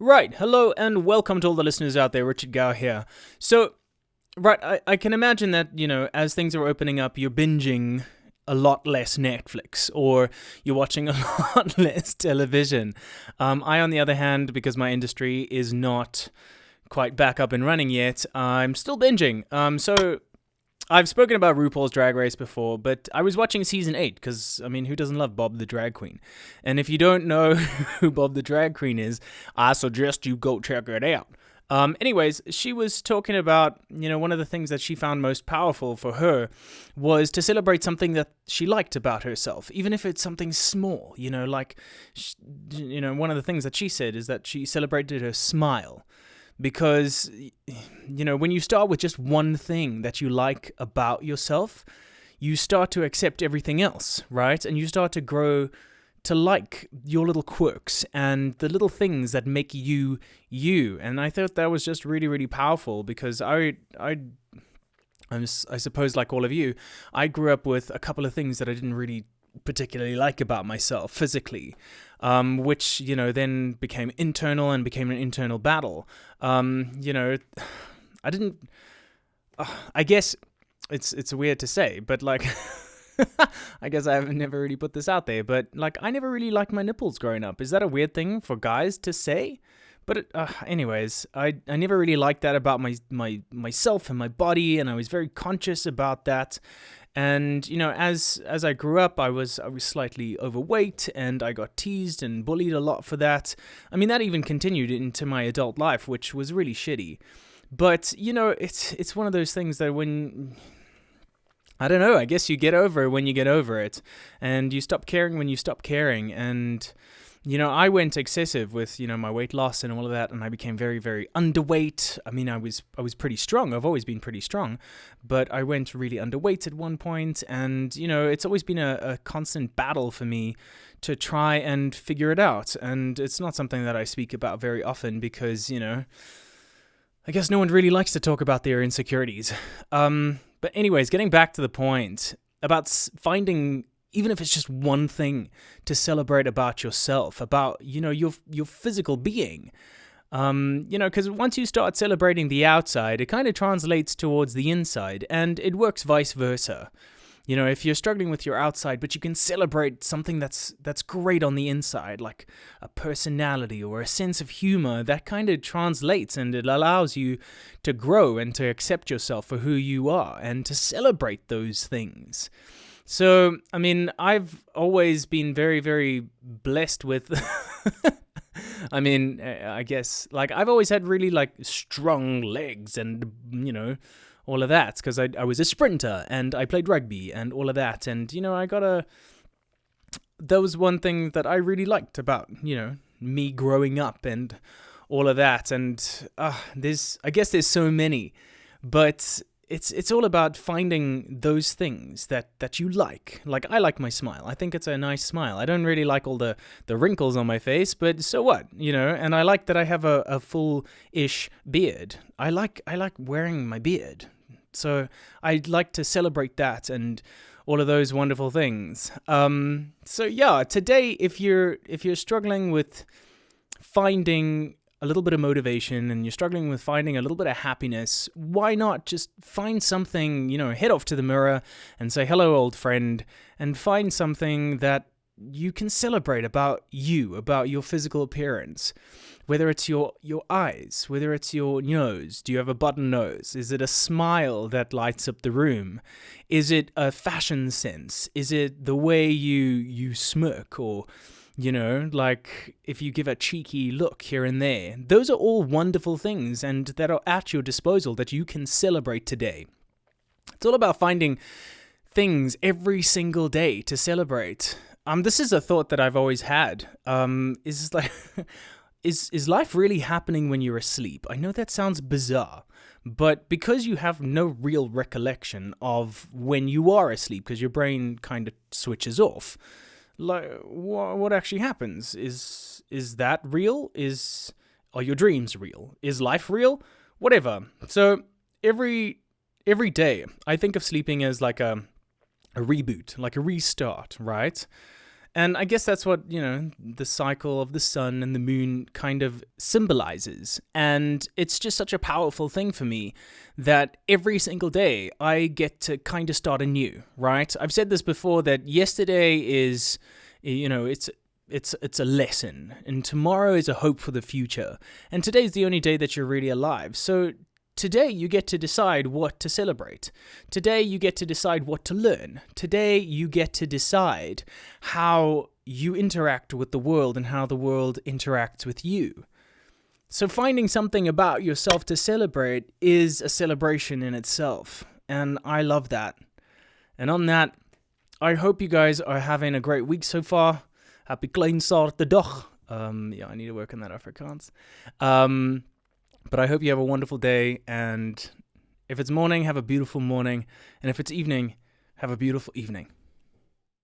Right, hello and welcome to all the listeners out there. Richard Gow here. So, right, I can imagine that, as things are opening up, you're binging a lot less Netflix or you're watching a lot less television. I, on the other hand, because my industry is not quite back up and running yet, I'm still binging. So I've spoken about RuPaul's Drag Race before, but I was watching season 8 because, who doesn't love Bob the Drag Queen? And if you don't know who Bob the Drag Queen is, I suggest you go check it out. Anyways, she was talking about, one of the things that she found most powerful for her was to celebrate something that she liked about herself, even if it's something small, one of the things that she said is that she celebrated her smile. Because, when you start with just one thing that you like about yourself, you start to accept everything else, right? And you start to grow to like your little quirks and the little things that make you you. And I thought that was just really, really powerful because I suppose like all of you, I grew up with a couple of things that I didn't really particularly like about myself physically, which, then became internal and became an internal battle. I didn't, I guess it's weird to say, but like, I guess I've never really put this out there, but like, I never really liked my nipples growing up. Is that a weird thing for guys to say? But anyways, I never really liked that about myself and my body, and I was very conscious about that. And as I grew up, I was slightly overweight, and I got teased and bullied a lot for that. That even continued into my adult life, which was really shitty. But it's one of those things that when I don't know, I guess you get over it when you get over it, and you stop caring when you stop caring. And I went excessive with, my weight loss and all of that, and I became very, very underweight. I was pretty strong. I've always been pretty strong, but I went really underweight at one point, and, it's always been a constant battle for me to try and figure it out. And it's not something that I speak about very often because, I guess no one really likes to talk about their insecurities. But anyways, getting back to the point about finding, even if it's just one thing to celebrate about yourself, about, your physical being. Because once you start celebrating the outside, it kind of translates towards the inside, and it works vice versa. If you're struggling with your outside, but you can celebrate something that's great on the inside, like a personality or a sense of humor, that kind of translates, and it allows you to grow and to accept yourself for who you are and to celebrate those things. So, I've always been very, very blessed with, I guess, like, I've always had really, like, strong legs and, all of that, because I was a sprinter, and I played rugby, and all of that, and, that was one thing that I really liked about, me growing up, and all of that, and, I guess there's so many, but it's all about finding those things that you like. Like, I like my smile. I think it's a nice smile. I don't really like all the wrinkles on my face, but so what, and I like that I have a full-ish beard. I like wearing my beard. So I'd like to celebrate that and all of those wonderful things. So yeah, today, if you're struggling with finding a little bit of motivation and you're struggling with finding a little bit of happiness, why not just find something, head off to the mirror and say, hello, old friend, and find something that you can celebrate about you, about your physical appearance. Whether it's your eyes, whether it's your nose. Do you have a button nose? Is it a smile that lights up the room? Is it a fashion sense? Is it the way you smirk, or like if you give a cheeky look here and there? Those are all wonderful things, and that are at your disposal that you can celebrate today. It's all about finding things every single day to celebrate. This is a thought that I've always had. Is life really happening when you're asleep? I know that sounds bizarre, but because you have no real recollection of when you are asleep, because your brain kind of switches off, like, what actually happens? Is that real? Are your dreams real? Is life real? Whatever. So every day, I think of sleeping as like a reboot, like a restart, right? And I guess that's what, the cycle of the sun and the moon kind of symbolizes. And it's just such a powerful thing for me that every single day I get to kind of start anew, right? I've said this before that yesterday is, it's a lesson, and tomorrow is a hope for the future. And today's the only day that you're really alive. So today you get to decide what to celebrate. Today you get to decide what to learn. Today you get to decide how you interact with the world and how the world interacts with you. So finding something about yourself to celebrate is a celebration in itself. And I love that. And on that, I hope you guys are having a great week so far. Happy klein dag. I need to work on that Afrikaans. But I hope you have a wonderful day, and if it's morning, have a beautiful morning, and if it's evening, have a beautiful evening.